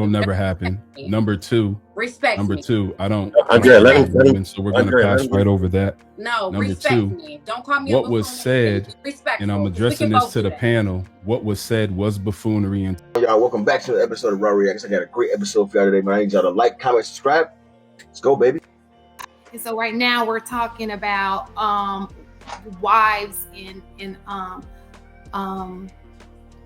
It'll never happen. Number two, Respect me. I don't Andrea, let women, him. so we're gonna Andrea, pass right over that. No, Number respect two, me. Don't call me what a was buffoon. said, Respectful. and I'm We addressing can this both to do the that. panel. What was said was buffoonery. And y'all, welcome back to the episode of Raw Reacts. I got a great episode for y'all today, man. I need y'all to like, comment, subscribe. Let's go, baby. And so right now we're talking about wives and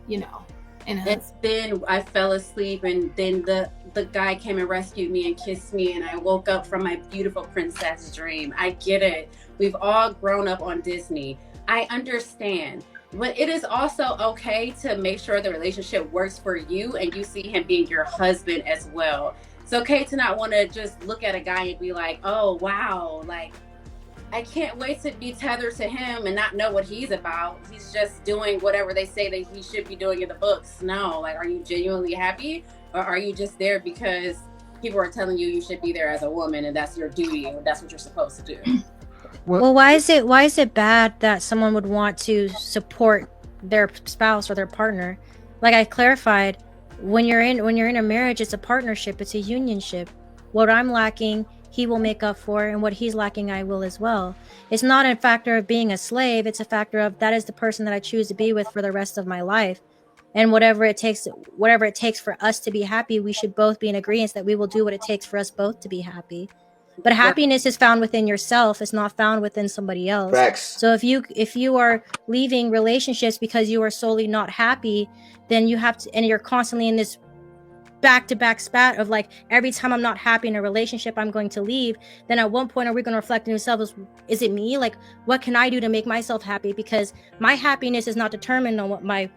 you know, and then I fell asleep, and then the guy came and rescued me and kissed me, and I woke up from my beautiful princess dream. I get it. We've all grown up on Disney. I understand. But it is also okay to make sure the relationship works for you and you see him being your husband as well. It's okay to not want to just look at a guy and be like, oh, wow, like, I can't wait to be tethered to him and not know what he's about. He's just doing whatever they say that he should be doing in the books. No, like, are you genuinely happy? Or are you just there because people are telling you should be there as a woman and that's your duty and that's what you're supposed to do? Well, why is it bad that someone would want to support their spouse or their partner? Like I clarified, when you're in a marriage, it's a partnership, it's a unionship. What I'm lacking, he will make up for, and what he's lacking, I will as well. It's not a factor of being a slave, it's a factor of that is the person that I choose to be with for the rest of my life. And whatever it takes for us to be happy, we should both be in agreement that we will do what it takes for us both to be happy. But happiness is found within yourself. It's not found within somebody else. Facts. So if you are leaving relationships because you are solely not happy, then you have to, and you're constantly in this back-to-back spat of like, every time I'm not happy in a relationship, I'm going to leave. Then at one point, are we going to reflect on ourselves? Is it me? Like, what can I do to make myself happy? Because my happiness is not determined on what my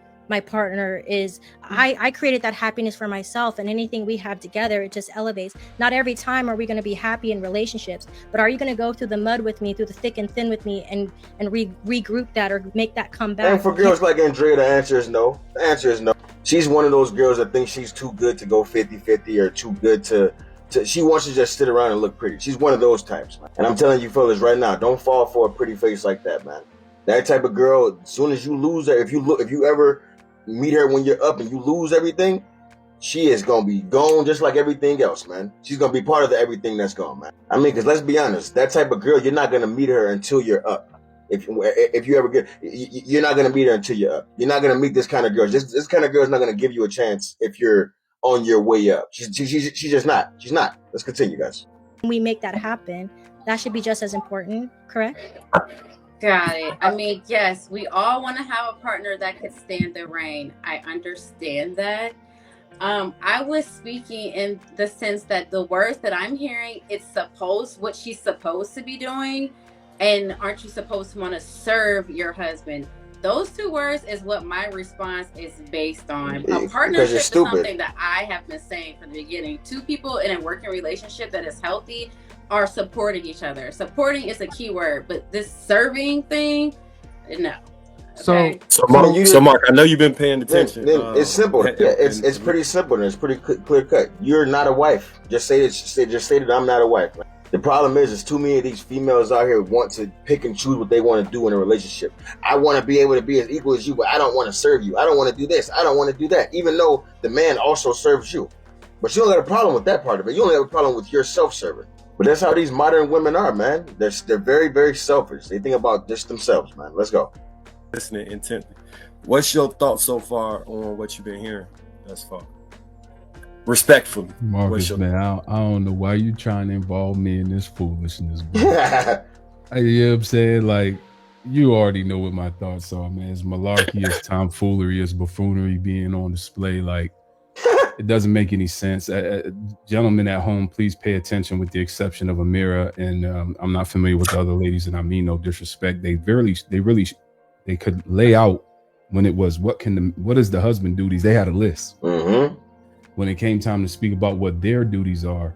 partner is. I created that happiness for myself, and anything we have together, it just elevates. Not every time are we going to be happy in relationships, but are you going to go through the mud with me, through the thick and thin with me, and regroup that or make that come back? And for girls like Andrea, the answer is no. The answer is no. She's one of those girls that thinks she's too good to go 50-50 or too good to she wants to just sit around and look pretty. She's one of those types, man. And I'm telling you fellas right now, don't fall for a pretty face like that, man. That type of girl, as soon as you lose her, if you ever meet her when you're up and you lose everything, she is gonna be gone just like everything else, man. She's gonna be part of the everything that's gone, man. I mean, because let's be honest, that type of girl, you're not gonna meet her until you're up. If you ever get, you're not gonna meet her until you're up. You're not gonna meet this kind of girl. This kind of girl is not gonna give you a chance if you're on your way up. She's just not. She's not. Let's continue, guys. We make that happen. That should be just as important, correct? Got it. I mean, yes, we all want to have a partner that could stand the rain. I understand that. I was speaking in the sense that the words that I'm hearing, it's what she's supposed to be doing. And aren't you supposed to want to serve your husband? Those two words is what my response is based on. A partnership is something that I have been saying from the beginning. Two people in a working relationship that is healthy are supporting each other. Supporting is a key word, but this serving thing, no. Okay? So Mark, I know you've been paying attention. It's simple. It's pretty simple and it's pretty clear cut. You're not a wife. Just say that I'm not a wife. The problem is too many of these females out here want to pick and choose what they want to do in a relationship. I want to be able to be as equal as you, but I don't want to serve you. I don't want to do this. I don't want to do that, even though the man also serves you. But you don't have a problem with that part of it. You only have a problem with your self-serving. But that's how these modern women are, man. They're very, very selfish. They think about just themselves, man. Let's go. Listening intently. What's your thoughts so far on what you've been hearing thus far? Respectfully, Marcus, man, I don't know why you trying to involve me in this foolishness, bro. You know what I'm saying? Like, you already know what my thoughts are, man. It's malarkey, it's tomfoolery, it's buffoonery being on display. Like, it doesn't make any sense. Gentlemen at home, please pay attention, with the exception of Amira. And I'm not familiar with the other ladies, and I mean no disrespect. They could lay out when it was, what is the husband duties? They had a list. Mm-hmm. When it came time to speak about what their duties are,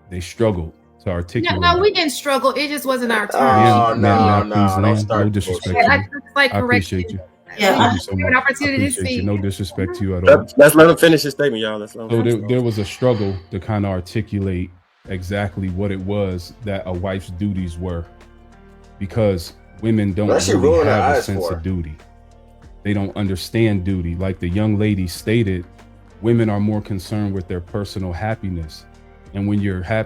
they struggled to articulate. No, we didn't struggle. It just wasn't our turn. Oh, no disrespect. I appreciate you. Yeah, Thank you so much. an opportunity to Appreciate you. speak. No disrespect to you at all. Let's let him finish his statement, y'all. So there was a struggle to kind of articulate exactly what it was that a wife's duties were, because women don't really have a sense of duty. They don't understand duty. Like the young lady stated, women are more concerned with their personal happiness. And when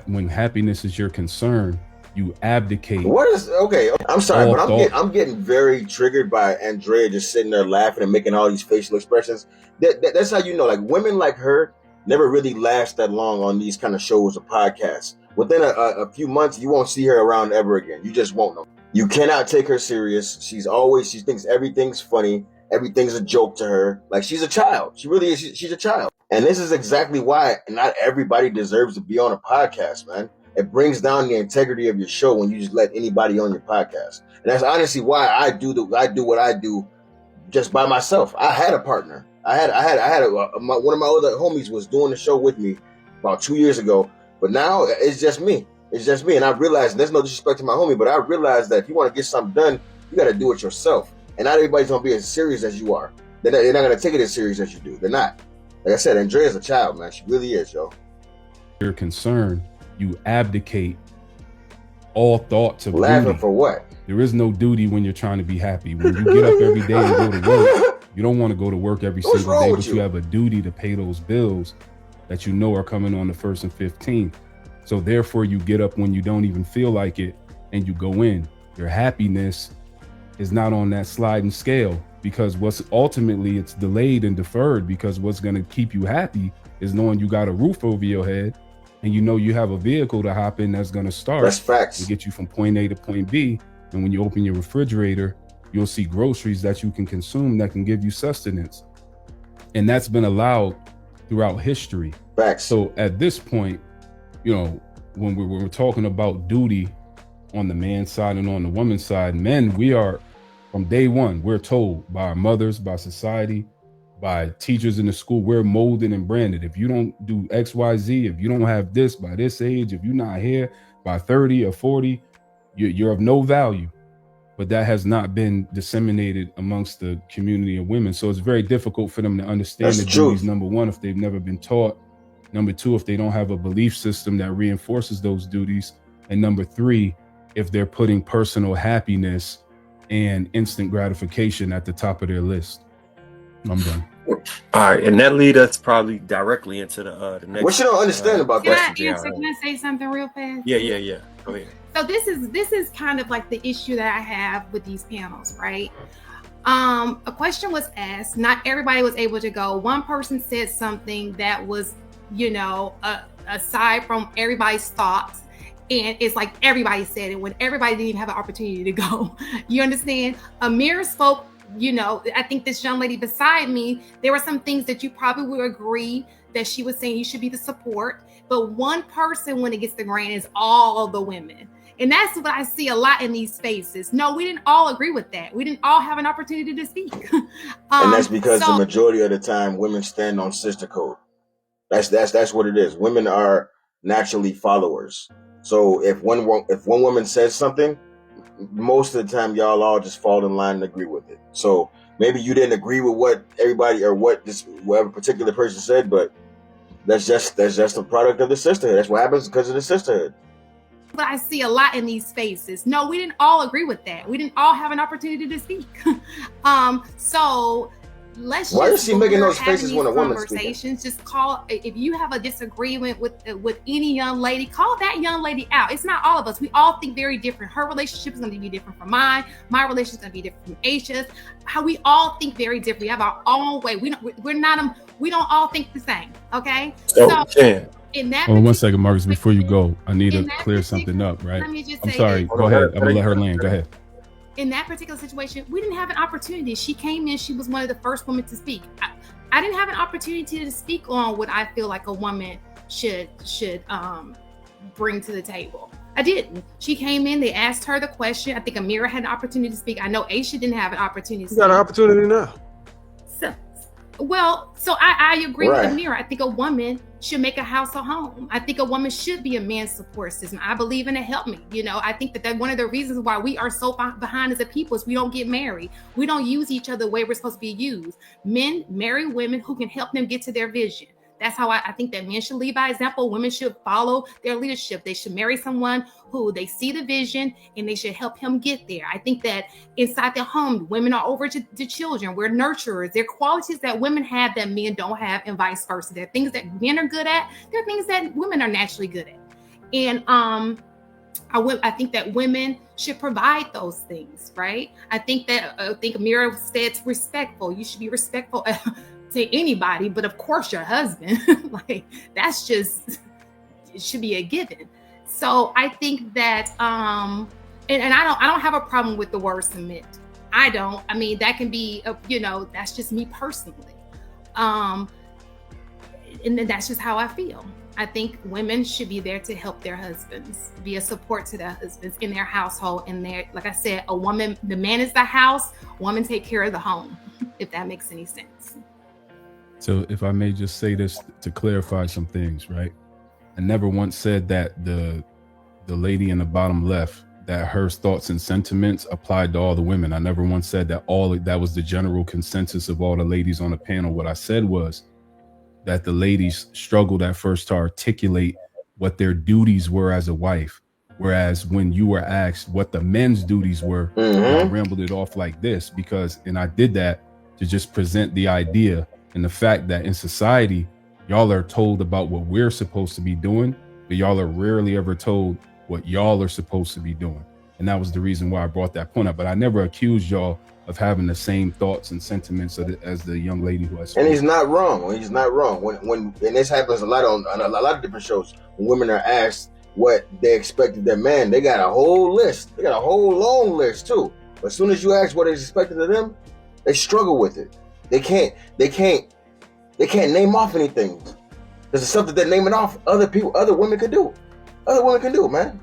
when happiness is your concern, you abdicate. What is okay? I'm sorry, all but thought. I'm getting very triggered by Andrea just sitting there laughing and making all these facial expressions. That's how you know, like women like her never really last that long on these kind of shows or podcasts. Within a few months, you won't see her around ever again. You just won't know. You cannot take her serious. She thinks everything's funny. Everything's a joke to her. Like she's a child. She really is. She's a child. And this is exactly why not everybody deserves to be on a podcast, man. It brings down the integrity of your show when you just let anybody on your podcast. And that's honestly why I do what I do just by myself. I had a partner. I had one of my other homies was doing the show with me about 2 years ago, but now it's just me. It's just me. And I realized, there's no disrespect to my homie, but I realized that if you want to get something done, you got to do it yourself. And not everybody's going to be as serious as you are. They're not going to take it as serious as you do. They're not. Like I said, Andrea's a child, man. She really is, yo. Your concern, you abdicate all thoughts of Laughing duty. for what? There is no duty when you're trying to be happy. When you get up every day and go to work, you don't want to go to work every What's single wrong day, with but you you? have a duty to pay those bills that you know are coming on the 1st and 15th. So therefore you get up when you don't even feel like it and you go in. Your happiness is not on that sliding scale, because what's ultimately it's delayed and deferred, because what's going to keep you happy is knowing you got a roof over your head and you know you have a vehicle to hop in that's going to start. That's facts. To get you from point A to point B. And when you open your refrigerator, you'll see groceries that you can consume that can give you sustenance. And that's been allowed throughout history. Facts. So at this point, you know, when we're talking about duty on the man's side and on the woman's side, men, we are, from day one, we're told by our mothers, by society, by teachers in the school, we're molded and branded. If you don't do X, Y, Z, if you don't have this by this age, if you're not here by 30 or 40, you're of no value. But that has not been disseminated amongst the community of women. So it's very difficult for them to understand That's the the truth. duties, number one, if they've never been taught. Number two, if they don't have a belief system that reinforces those duties. And number three, if they're putting personal happiness and instant gratification at the top of their list. I'm done. All right, and that leads us probably directly into the next. What you don't understand about that? Can I say something real fast? Yeah. Go ahead. So this is kind of like the issue that I have with these panels, right? A question was asked. Not everybody was able to go. One person said something that was, aside from everybody's thoughts. And it's like everybody said it when everybody didn't even have an opportunity to go. You understand? Amir spoke, I think this young lady beside me, there were some things that you probably would agree that she was saying you should be the support. But one person, when it gets the grain, is all the women. And that's what I see a lot in these spaces. No, we didn't all agree with that. We didn't all have an opportunity to speak. And that's because the majority of the time women stand on sister code. That's what it is. Women are naturally followers. So if one woman says something, most of the time y'all all just fall in line and agree with it. So maybe you didn't agree with what everybody or whatever particular person said, but that's just a product of the sisterhood. That's what happens because of the sisterhood. But I see a lot in these spaces. No, we didn't all agree with that. We didn't all have an opportunity to speak. So let's Why is just she making those faces when a woman's conversations speaking? Just call, if you have a disagreement with any young lady, call that young lady out. It's not all of us. We all think very different. Her relationship is going to be different from mine. My relationship is going to be different from Aisha's. How we all think very different. We have our own way. We don't all think the same. Okay. So in that Hold on 1 second, Marcus. Before you go, I need to clear something up, right? I'm sorry. Go ahead. I'm gonna let her land. Go ahead. In that particular situation, we didn't have an opportunity. She came in, she was one of the first women to speak. I didn't have an opportunity to speak on what I feel like a woman should bring to the table. I didn't. She came in, they asked her the question. I think Amira had an opportunity to speak. I know Aisha didn't have an opportunity to speak. You got an opportunity now. So I agree with Amira. I think a woman should make a house a home. I think a woman should be a man's support system. I believe in a help me. I think that one of the reasons why we are so behind as a people is we don't get married. We don't use each other the way we're supposed to be used. Men marry women who can help them get to their vision. That's how I think that men should lead by example. Women should follow their leadership. They should marry someone who they see the vision and they should help him get there. I think that inside the home, women are over to children. We're nurturers. There are qualities that women have that men don't have, and vice versa. There are things that men are good at. There are things that women are naturally good at. And I think that women should provide those things, right? I think Amira said respectful. You should be respectful to anybody, but of course your husband. Like, that's just, it should be a given. So I think that and I don't have a problem with the word submit. I don't. I mean, that can be that's just me personally. And then that's just how I feel. I think women should be there to help their husbands, be a support to their husbands in their household. And like I said, the man is the house, woman take care of the home, if that makes any sense. So if I may just say this to clarify some things, right? I never once said that the lady in the bottom left, that her thoughts and sentiments applied to all the women. I never once said that that was the general consensus of all the ladies on the panel. What I said was that the ladies struggled at first to articulate what their duties were as a wife. Whereas when you were asked what the men's duties were, I rambled it off like this and I did that to just present the idea and the fact that in society, y'all are told about what we're supposed to be doing, but y'all are rarely ever told what y'all are supposed to be doing. And that was the reason why I brought that point up. But I never accused y'all of having the same thoughts and sentiments as the young lady who has spoken. And he's not wrong. He's not wrong. When and this happens a lot on a lot of different shows. When women are asked what they expect of their man, they got a whole list. They got a whole long list too. But as soon as you ask what is expected of them, they struggle with it. They can't name off anything. This is something they're naming off other women could do. Other women can do, man.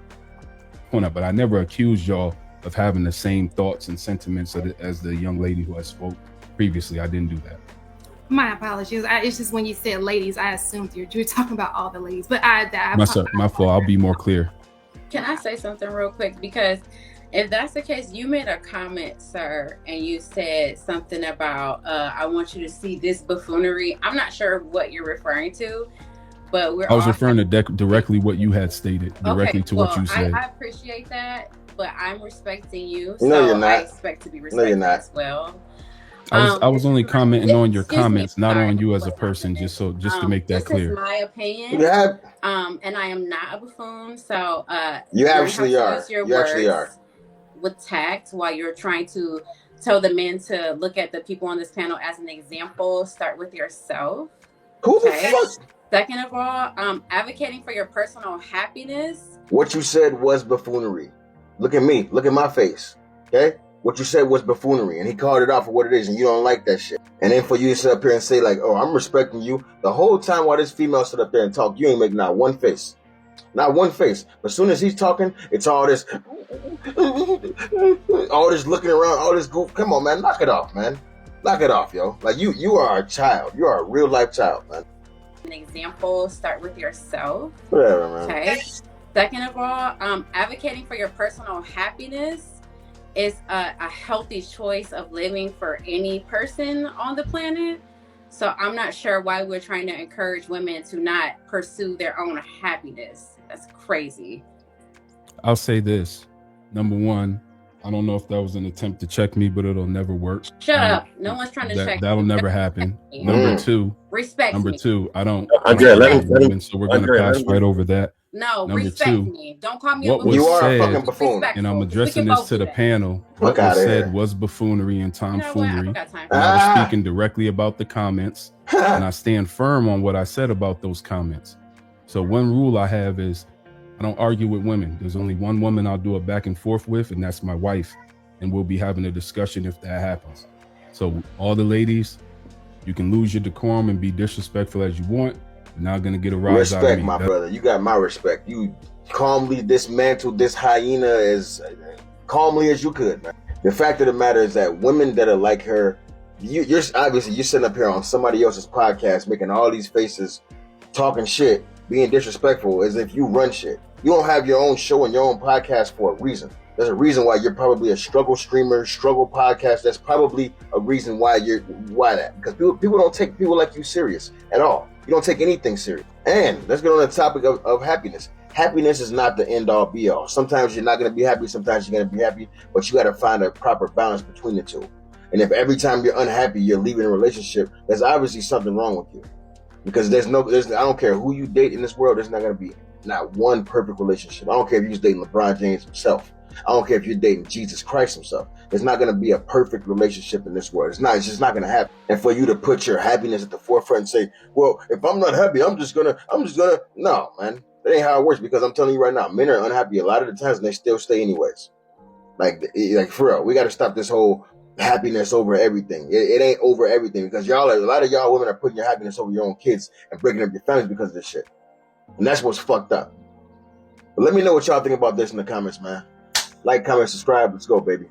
But I never accused y'all of having the same thoughts and sentiments as the young lady who I spoke previously. I didn't do that. My apologies. It's just when you said ladies, I assumed you were talking about all the ladies. But my fault. I'll be more clear. Can I say something real quick? Because if that's the case, you made a comment, sir, and you said something about, I want you to see this buffoonery. I'm not sure what you're referring to, but I was referring to directly what you had stated, directly to what you said. I appreciate that, but I'm respecting you, no, you're not. I expect to be respected as well. I was only commenting on your comments, not on you as a person, just to make that clear. This is my opinion. Yeah. And I am not a buffoon, so you actually are. You actually are. With tact, while you're trying to tell the men to look at the people on this panel as an example, start with yourself. Who the fuck? Second of all, advocating for your personal happiness. What you said was buffoonery. Look at me. Look at my face. Okay? What you said was buffoonery, and he called it out for what it is, and you don't like that shit. And then for you to sit up here and say like, oh, I'm respecting you. The whole time while this female sit up there and talk, you ain't make not one face. Not one face. But as soon as he's talking, it's all this looking around, all this goof. Come on, man. Knock it off, man. Knock it off, yo. Like you are a child. You are a real life child, man. An example, start with yourself. Whatever, man. Okay. Second of all, advocating for your personal happiness is a healthy choice of living for any person on the planet. So I'm not sure why we're trying to encourage women to not pursue their own happiness. That's crazy. I'll say this. Number one, I don't know if that was an attempt to check me, but it'll never work. Shut up. No one's trying to check That'll never happen. Number two, respect me. I don't. Let so we're going to pass right over that. No, Number respect two, me. Don't call me a what buffoon. was You are said, a fucking buffoon. and I'm addressing this to the panel. What was said was buffoonery and tomfoolery. And I was speaking directly about the comments, and I stand firm on what I said about those comments. So one rule I have is I don't argue with women. There's only one woman I'll do a back and forth with, and that's my wife. And we'll be having a discussion if that happens. So all the ladies, you can lose your decorum and be disrespectful as you want. You're not going to get a rise out of me. Respect, my brother. You got my respect. You calmly dismantled this hyena as calmly as you could, man. The fact of the matter is that women that are like her, you're obviously you're sitting up here on somebody else's podcast making all these faces, talking shit, being disrespectful as if you run shit. You don't have your own show and your own podcast for a reason. There's a reason why you're probably a struggle streamer, struggle podcast. That's probably a reason why that. Because people don't take people like you serious at all. You don't take anything serious. And let's get on the topic of happiness. Happiness is not the end all be all. Sometimes you're not going to be happy, sometimes you're going to be happy, but you got to find a proper balance between the two. And if every time you're unhappy, you're leaving a relationship, there's obviously something wrong with you. Because I don't care who you date in this world, there's not going to be not one perfect relationship. I don't care if you're dating LeBron James himself. I don't care if you're dating Jesus Christ himself. There's not going to be a perfect relationship in this world. It's just not going to happen. And for you to put your happiness at the forefront and say, well, if I'm not happy, I'm just gonna, no, man. That ain't how it works, because I'm telling you right now, men are unhappy a lot of the times and they still stay anyways. Like for real, we got to stop this whole happiness over everything. It ain't over everything, because a lot of y'all women are putting your happiness over your own kids and breaking up your families because of this shit. And that's what's fucked up. But let me know what y'all think about this in the comments, man. Like, comment, subscribe. Let's go, baby.